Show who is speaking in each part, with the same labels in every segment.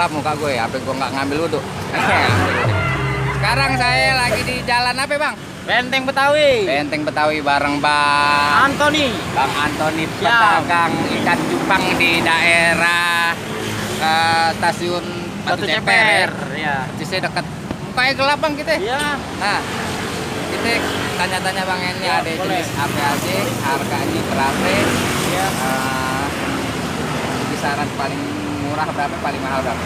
Speaker 1: gelap muka gue, apa gue nggak ngambil wudhu. Sekarang saya lagi di jalan apa bang?
Speaker 2: Benteng Betawi.
Speaker 1: Benteng Betawi bareng Bang
Speaker 2: Antoni.
Speaker 1: Bang Antoni, pedagang ikan cupang di daerah stasiun Batu Ceper.
Speaker 2: Ya.
Speaker 1: Saya dekat. Mukanya gelap bang kita.
Speaker 2: Iya.
Speaker 1: Nah, kita tanya-tanya bang ini
Speaker 2: Ya,
Speaker 1: ada
Speaker 2: boleh.
Speaker 1: jenis apa aja, harganya berapa?
Speaker 2: Iya.
Speaker 1: Kisaran paling murah berapa, paling mahal berapa?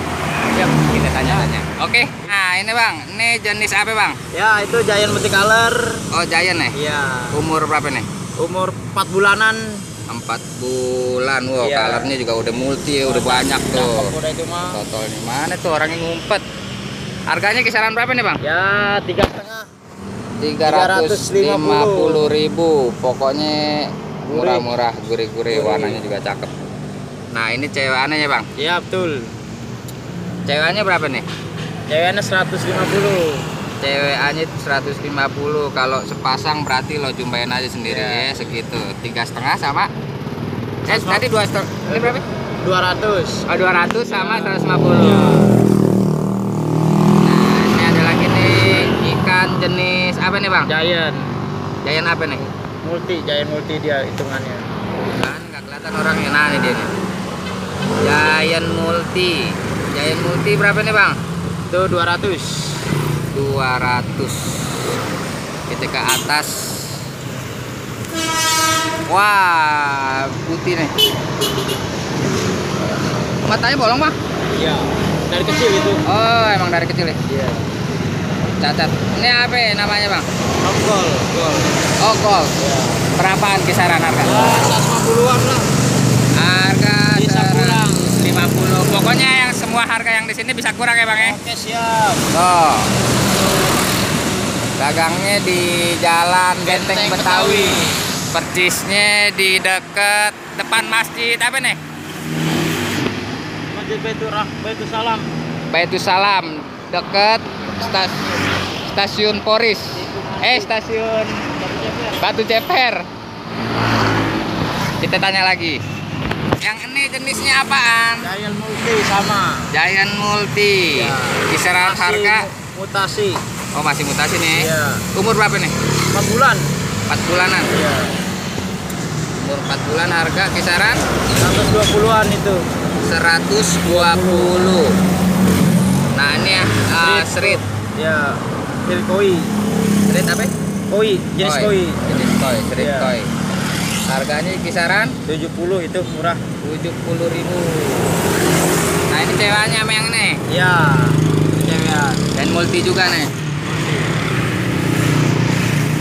Speaker 1: Ya, kita tanya-tanya. Oke. Nah ini bang, ini jenis apa bang?
Speaker 2: Ya, itu Giant multicolor.
Speaker 1: Oh Giant nih.
Speaker 2: Iya.
Speaker 1: Umur berapa nih?
Speaker 2: Umur 4 bulanan.
Speaker 1: 4 bulan. Wow,
Speaker 2: Iya.
Speaker 1: colornya juga udah multi, udah banyak tuh.
Speaker 2: Cakep udah itu mah.
Speaker 1: Totalnya mana tuh orang yang ngumpet? Harganya kisaran berapa nih bang?
Speaker 2: Ya, 3,5.
Speaker 1: 350.000. Pokoknya murah-murah, gurih-gurih, warnanya juga cakep. Nah ini cewekannya ya bang?
Speaker 2: Iya, betul.
Speaker 1: Cewekannya berapa nih?
Speaker 2: Ceweknya 150.
Speaker 1: Cewekannya 150. Kalau sepasang berarti lo jumpain aja sendiri ya, segitu. 3,5 sama tadi 2,5. Ini berapa?
Speaker 2: 200.
Speaker 1: Oh 200 sama 150.
Speaker 2: Iya.
Speaker 1: Nah ini ada lagi nih ikan jenis apa nih bang?
Speaker 2: Giant
Speaker 1: Giant apa nih?
Speaker 2: Giant multi dia hitungannya.
Speaker 1: Kan nggak kelihatan orangnya. Nah ini dia nih. Giant multi berapa nih bang?
Speaker 2: Itu 200.
Speaker 1: 200. Kita ke atas. Wah putih nih. Matanya bolong bang?
Speaker 2: Iya. Dari kecil itu.
Speaker 1: Oh emang dari kecil ya?
Speaker 2: Iya.
Speaker 1: Cacat. Ini apa ya namanya bang?
Speaker 2: Gol.
Speaker 1: Oh gold.
Speaker 2: Iya.
Speaker 1: Berapaan kisaran harga?
Speaker 2: Ya, 150-an lah.
Speaker 1: Harga
Speaker 2: Bisa kurang.
Speaker 1: 150. Pokoknya yang semua harga yang di sini bisa kurang ya bang ya?
Speaker 2: Oke, siap.
Speaker 1: Tuh. Dagangnya di Jalan Benteng Betawi. Percisnya di dekat depan masjid apa nih?
Speaker 2: Masjid Baitul Salam.
Speaker 1: Baitul Salam dekat stasiun Poris. Stasiun Batu Ceper. Kita tanya lagi. Yang ini jenisnya apaan?
Speaker 2: Giant multi sama.
Speaker 1: Giant multi.
Speaker 2: Ya.
Speaker 1: Kisaran
Speaker 2: Masih
Speaker 1: harga?
Speaker 2: mutasi.
Speaker 1: Oh masih mutasi nih.
Speaker 2: Iya.
Speaker 1: Umur berapa nih?
Speaker 2: 4 bulan.
Speaker 1: 4 bulanan.
Speaker 2: Iya.
Speaker 1: Umur 4 bulan harga kisaran
Speaker 2: 120-an itu.
Speaker 1: 120. Nah ini ya serit.
Speaker 2: Ya. Serit koi.
Speaker 1: Serit apa?
Speaker 2: Koi, jenis koi.
Speaker 1: Jenis koi, serit
Speaker 2: Iya.
Speaker 1: koi. Harganya kisaran
Speaker 2: 70 itu murah.
Speaker 1: 70.000. Nah ini ceweknya sama yang ini.
Speaker 2: Iya. Cewek.
Speaker 1: Dan multi juga nih.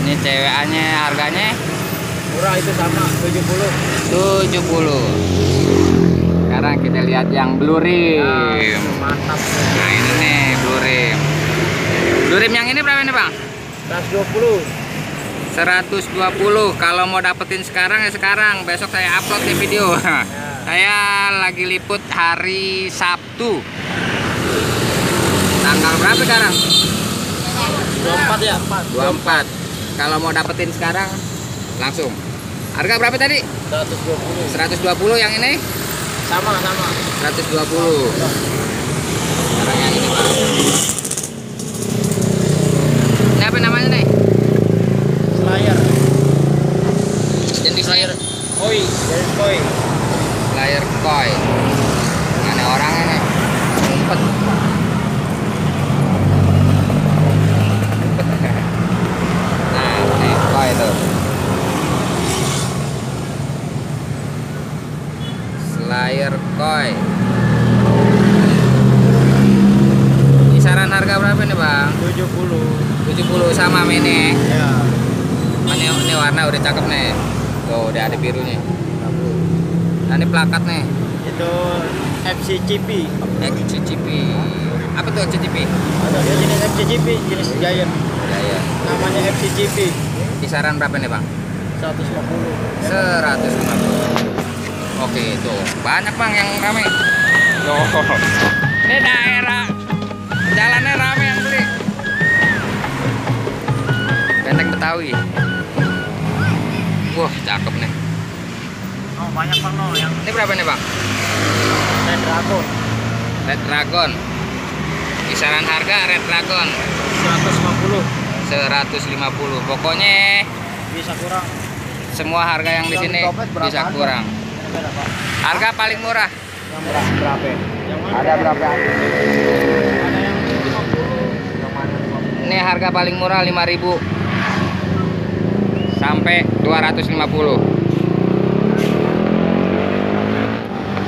Speaker 1: Ini cewekannya harganya
Speaker 2: Murah itu sama 70.
Speaker 1: 70. Sekarang kita lihat yang blue rim.
Speaker 2: Ya, mantap.
Speaker 1: Nah ini nih blue rim. Blue rim yang ini berapa nih bang?
Speaker 2: 120.
Speaker 1: 120. Kalau mau dapetin sekarang ya sekarang. Besok saya upload nih video. Saya lagi liput hari Sabtu. Tanggal berapa sekarang?
Speaker 2: 24 ya,
Speaker 1: 24. Kalau mau dapetin sekarang langsung. Harga berapa tadi?
Speaker 2: 120.
Speaker 1: 120 yang ini?
Speaker 2: Sama.
Speaker 1: 120. Sekarang yang ini Pak. Ini apa namanya nih?
Speaker 2: Slayer.
Speaker 1: Jenisnya
Speaker 2: Koi, jenis koi.
Speaker 1: Slayer koi. Mana orangnya nih? Ngumpet. Nah, nih koi tuh. Slayer koi. Kisaran harga berapa nih bang?
Speaker 2: 70.
Speaker 1: 70 sama ini.
Speaker 2: Ya.
Speaker 1: Ini warna udah cakep nih. Tuh udah ada birunya. Nah ini plakat nih.
Speaker 2: Itu FCCP.
Speaker 1: XCCP. Apa tuh XCCP?
Speaker 2: Ada dia jenis FCCP, jenis Giant.
Speaker 1: Ya.
Speaker 2: Namanya FCCP.
Speaker 1: Kisaran berapa nih bang?
Speaker 2: 150.
Speaker 1: 150. Oke tuh banyak bang yang rame. Tuh. Ini daerah jalannya rame yang beli. Benteng Betawi. Wah cakep nih.
Speaker 2: Oh banyak bang no yang
Speaker 1: Ini berapa nih bang?
Speaker 2: Red Dragon.
Speaker 1: Red Dragon. Kisaran harga Red Dragon 150. Pokoknya
Speaker 2: Bisa kurang.
Speaker 1: semua harga yang di sini bisa kurang. Harga paling murah.
Speaker 2: Yang berapa?
Speaker 1: Ada berapa?
Speaker 2: Ada yang 50.
Speaker 1: Ini harga paling murah 5.000 sampai 250.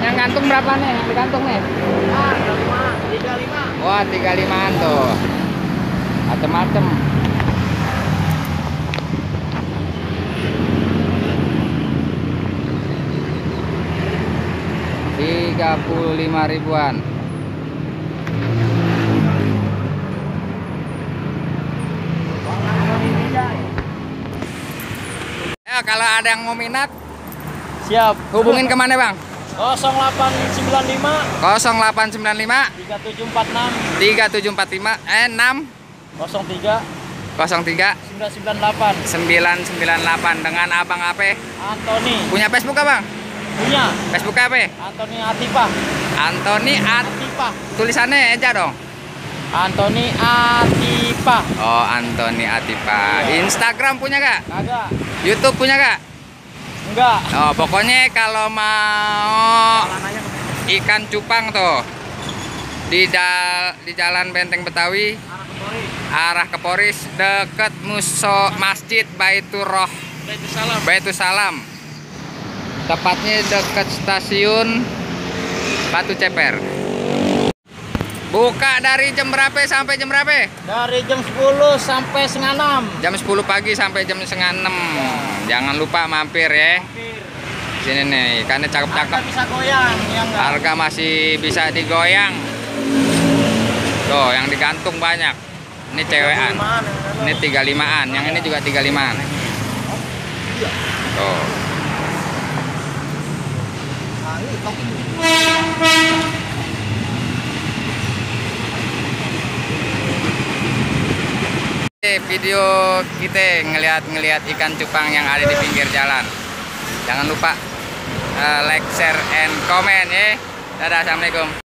Speaker 1: Yang gantung berapa nih? Yang digantung nih?
Speaker 2: 35.
Speaker 1: Wah, 35-an tuh. Macem-macem. Rp35.000-an. Ya, kalau ada yang mau minat,
Speaker 2: Siap.
Speaker 1: hubungin kemana bang?
Speaker 2: 0895
Speaker 1: 0895
Speaker 2: 3746
Speaker 1: 3745 6
Speaker 2: 03
Speaker 1: 03
Speaker 2: 998.
Speaker 1: 998 dengan abang apa?
Speaker 2: Anthony.
Speaker 1: Punya Facebook abang?
Speaker 2: Punya.
Speaker 1: Facebook apa?
Speaker 2: Anthony Atipa.
Speaker 1: Anthony
Speaker 2: Atipa.
Speaker 1: tulisannya eja dong.
Speaker 2: Anthony Atipa.
Speaker 1: Oh, Anthony Atipa. Instagram punya gak?
Speaker 2: Kagak.
Speaker 1: YouTube punya gak?
Speaker 2: Enggak.
Speaker 1: Oh, pokoknya kalau mau ikan cupang tuh di Jalan Benteng Betawi arah ke Poris deket Masjid Baitur Salam. Tepatnya deket stasiun Batu Ceper. Buka dari jam berapa sampai jam berapa?
Speaker 2: Dari jam 10 sampai setengah 6.
Speaker 1: Jam 10 pagi sampai jam setengah 6. Jangan lupa mampir ya. Sini nih, ikannya cakep-cakep.
Speaker 2: Harga bisa goyang, ya enggak?
Speaker 1: Harga masih bisa digoyang. Tuh, yang digantung banyak. Ini cewekan. Ini 35-an, yang ini juga 35-an. Tuh. Video kita ngelihat ikan cupang yang ada di pinggir jalan. Jangan lupa like, share, and comment ya. Dadah, assalamualaikum.